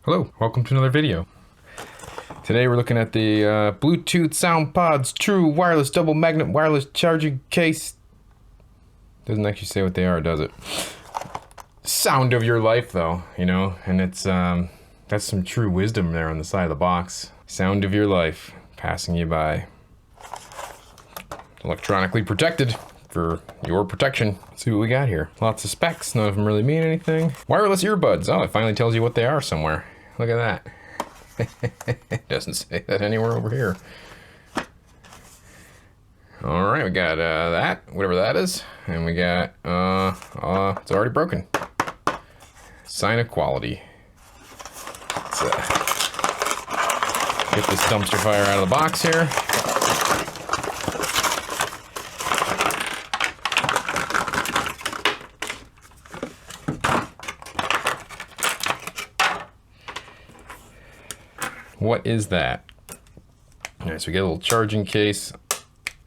Hello, welcome to another video. Today we're looking at the Bluetooth SoundPods True Wireless Double Magnet Wireless Charging Case. Doesn't actually say what they are, does it? Sound of your life though, you know, and it's that's some true wisdom there on the side of the box. Sound of your life, passing you by. Electronically protected for your protection. Let's see what we got here. Lots of specs, none of them really mean anything. Wireless earbuds, oh, it finally tells you what they are somewhere. Look at that. It doesn't say that anywhere over here. All right, we got that, whatever that is. And we got, it's already broken. Sign of quality. Let's get this dumpster fire out of the box here. What is that? All right, so we get a little charging case.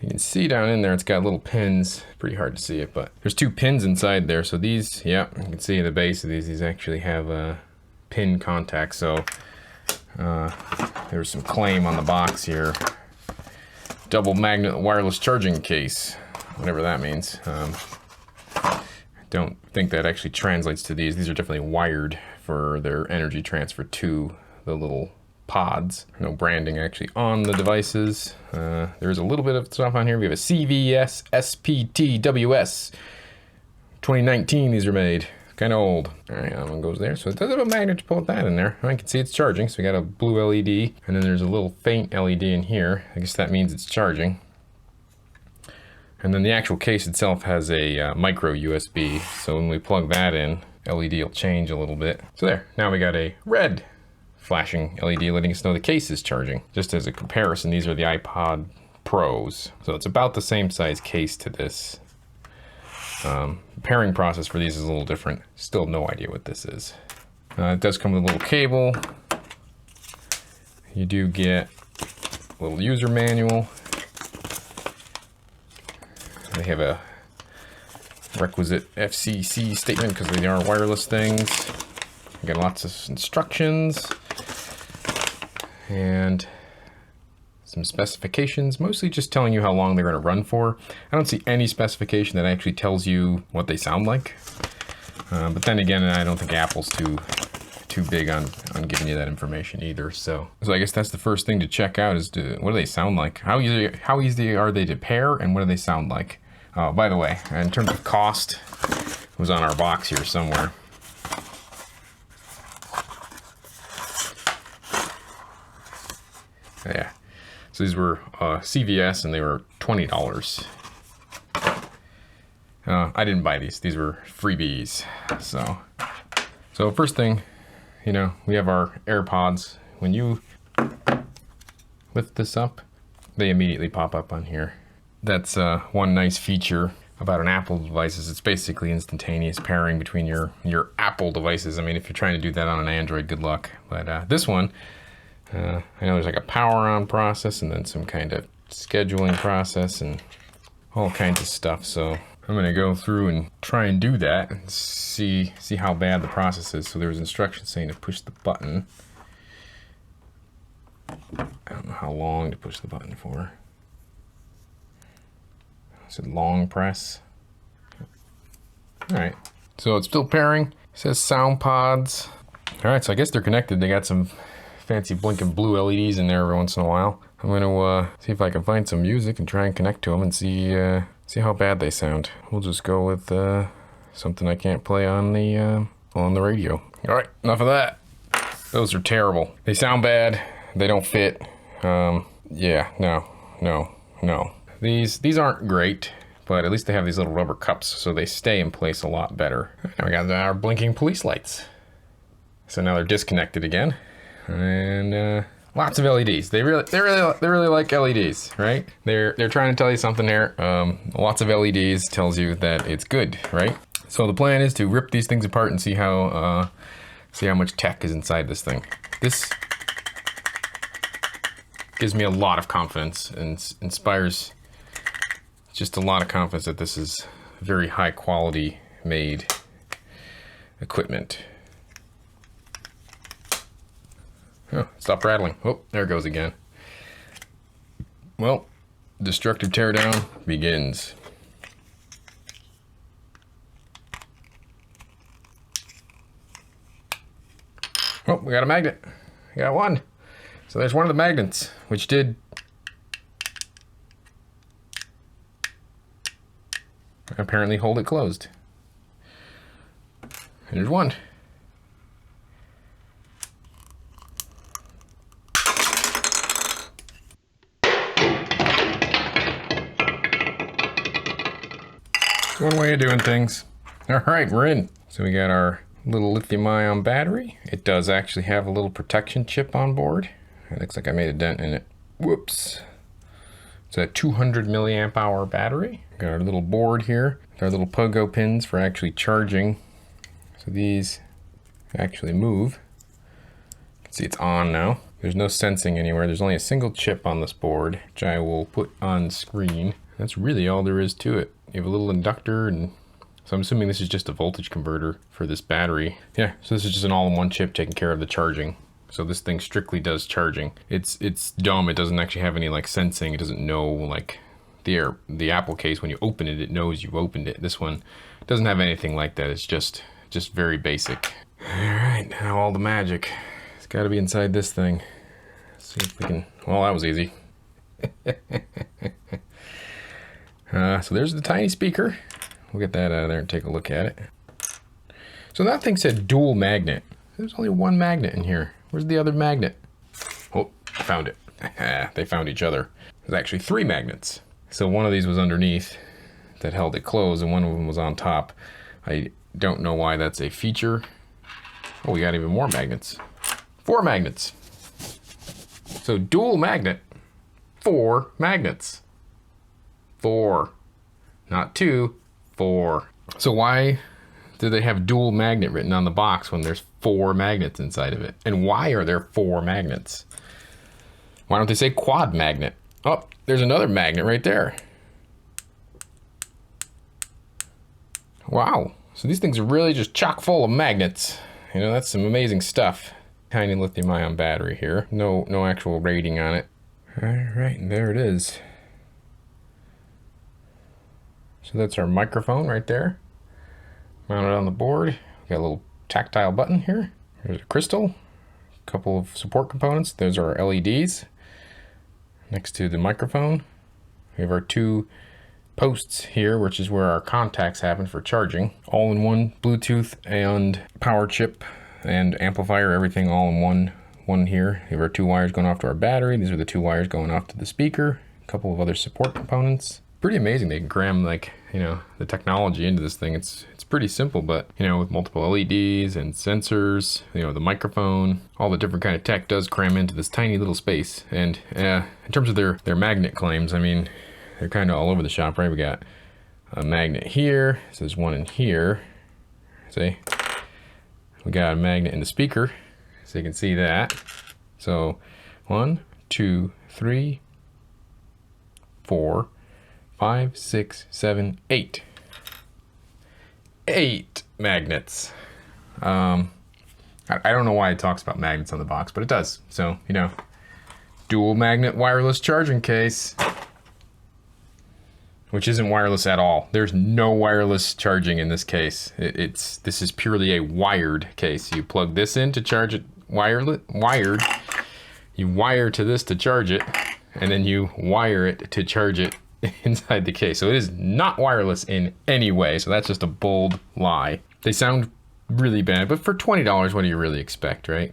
You can see down in there, it's got little pins. Pretty hard to see it, but there's two pins inside there. So these, yeah, you can see the base of these actually have pin contacts. So there's some claim on the box here. Double magnet wireless charging case, whatever that means. I don't think that actually translates to these. These are definitely wired for their energy transfer to the little pods. No branding actually on the devices. There's a little bit of stuff on here. We have a CVS SPTWS 2019. These are made kind of old. All right, that one goes there. So it does have a magnet to put that in there. I can see it's charging. So we got a blue LED, and then there's a little faint LED in here. I guess that means it's charging. And then the actual case itself has a micro USB. So when we plug that in, LED will change a little bit. So there, now we got a red flashing LED letting us know the case is charging. Just as a comparison, these are the iPod Pros. So it's about the same size case to this. Pairing process for these is a little different. Still no idea what this is. It does come with a little cable. You do get a little user manual. They have a requisite FCC statement because they are wireless things. You got lots of instructions and some specifications, mostly just telling you how long they're going to run for. I don't see any specification that actually tells you what they sound like. But then again, I don't think Apple's too big on giving you that information either. So I guess that's the first thing to check out is what do they sound like? How easy are they to pair, and what do they sound like? Oh, by the way, in terms of cost, it was on our box here somewhere. Yeah, so these were CVS and they were $20. I didn't buy these. These were freebies. So first thing, you know, we have our AirPods. When you lift this up, they immediately pop up on here. That's one nice feature about an Apple device is it's basically instantaneous pairing between your Apple devices. I mean, if you're trying to do that on an Android, good luck. But this one, I know there's like a power on process and then some kind of scheduling process and all kinds of stuff. So I'm gonna go through and try and do that and see how bad the process is. So there was instructions saying to push the button. I don't know how long to push the button for. I said long press. All right, so it's still pairing. It says SoundPods. All right, so I guess they're connected. They got some fancy blinking blue LEDs in there every once in a while. I'm gonna see if I can find some music and try and connect to them and see how bad they sound. We'll just go with something I can't play on the radio. All right, enough of that. Those are terrible. They sound bad. They don't fit. Yeah, no. These aren't great, but at least they have these little rubber cups, so they stay in place a lot better. Now we got our blinking police lights. So now they're disconnected again. And lots of LEDs. They really like LEDs, right? They're trying to tell you something there. Lots of LEDs tells you that it's good, right? So the plan is to rip these things apart and see how much tech is inside this thing. This gives me a lot of confidence and inspires just a lot of confidence that this is very high quality made equipment. Oh, stop rattling. Oh, there it goes again. Well, destructive teardown begins. Oh, we got a magnet. We got one. So there's one of the magnets, which did apparently hold it closed. And there's one. One way of doing things. All right, we're in. So we got our little lithium-ion battery. It does actually have a little protection chip on board. It looks like I made a dent in it. Whoops. It's a 200 milliamp hour battery. Got our little board here. Our little pogo pins for actually charging. So these actually move. You can see it's on now. There's no sensing anywhere. There's only a single chip on this board, which I will put on screen. That's really all there is to it. You have a little inductor, and so I'm assuming this is just a voltage converter for this battery. Yeah, so this is just an all-in-one chip taking care of the charging. So this thing strictly does charging. It's dumb. It doesn't actually have any like sensing. It doesn't know like the Apple case, when you open it, it knows you've opened it. This one doesn't have anything like that. It's just very basic. All right, now all the magic. It's got to be inside this thing. Let's see if we can. Well, that was easy. So there's the tiny speaker. We'll get that out of there and take a look at it. So that thing said dual magnet. There's only one magnet in here. Where's the other magnet? Oh, I found it. They found each other. There's actually 3 magnets. So one of these was underneath that held it closed, and one of them was on top. I don't know why that's a feature. Oh, we got even more magnets. 4 magnets. So dual magnet, 4 magnets. 4, not 2, 4. So why do they have dual magnet written on the box when there's 4 magnets inside of it? And why are there 4 magnets? Why don't they say quad magnet? Oh, there's another magnet right there. Wow, so these things are really just chock full of magnets. You know, that's some amazing stuff. Tiny lithium ion battery here. No actual rating on it. All right, and there it is. So that's our microphone right there. Mounted on the board. We got a little tactile button here. There's a crystal. A couple of support components. Those are our LEDs. Next to the microphone, we have our 2 posts here, which is where our contacts happen for charging. All in one, Bluetooth and power chip and amplifier, everything all in one here. We have our 2 wires going off to our battery. These are the 2 wires going off to the speaker. A couple of other support components. Pretty amazing they can cram, like, you know, the technology into this thing. It's pretty simple, but, you know, with multiple LEDs and sensors, you know, the microphone, all the different kind of tech does cram into this tiny little space. And in terms of their magnet claims, I mean, they're kind of all over the shop, right? We got a magnet here. So there's one in here. See? We got a magnet in the speaker, so you can see that. So 1, 2, 3, 4, 5, 6, 7, 8. 8 magnets. I don't know why it talks about magnets on the box, but it does. So, you know, dual magnet wireless charging case, which isn't wireless at all. There's no wireless charging in this case. This is purely a wired case. You plug this in to charge it wired. You wire to this to charge it, and then you wire it to charge it inside the case. So it is not wireless in any way. So that's just a bold lie. They sound really bad, but for $20, what do you really expect, right?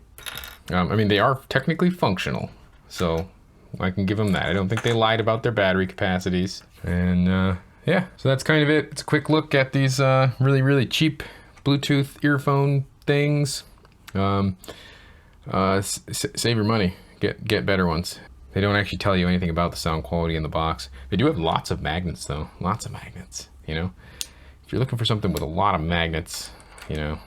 I mean, they are technically functional, so I can give them that. I don't think they lied about their battery capacities. And yeah, so that's kind of it. It's a quick look at these really cheap Bluetooth earphone things. Save your money. Get better ones. They don't actually tell you anything about the sound quality in the box. They do have lots of magnets though. Lots of magnets, you know. If you're looking for something with a lot of magnets, you know,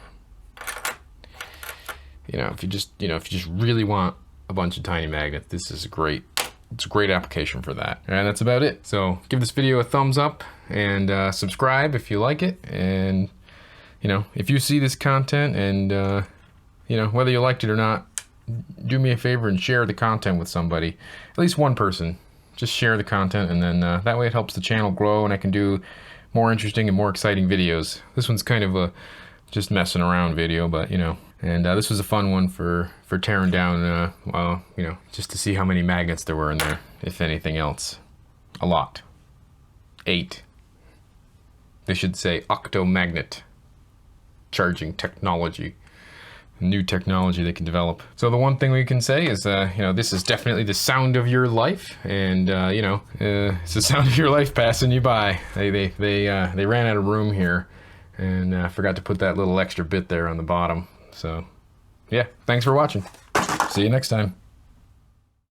if you just really want a bunch of tiny magnets, this is it's a great application for that. And that's about it. So give this video a thumbs up and subscribe if you like it. And, you know, if you see this content and, you know, whether you liked it or not, do me a favor and share the content with somebody, at least one person. Just share the content, and then that way it helps the channel grow, and I can do more interesting and more exciting videos. This one's kind of a just messing around video, but you know. And this was a fun one for tearing down, well, you know, just to see how many magnets there were in there, if anything else. A lot. 8. They should say octomagnet charging technology. New technology they can develop. So the one thing we can say is, you know, this is definitely the sound of your life, and you know, it's the sound of your life passing you by. They ran out of room here, and forgot to put that little extra bit there on the bottom. So, yeah, thanks for watching. See you next time.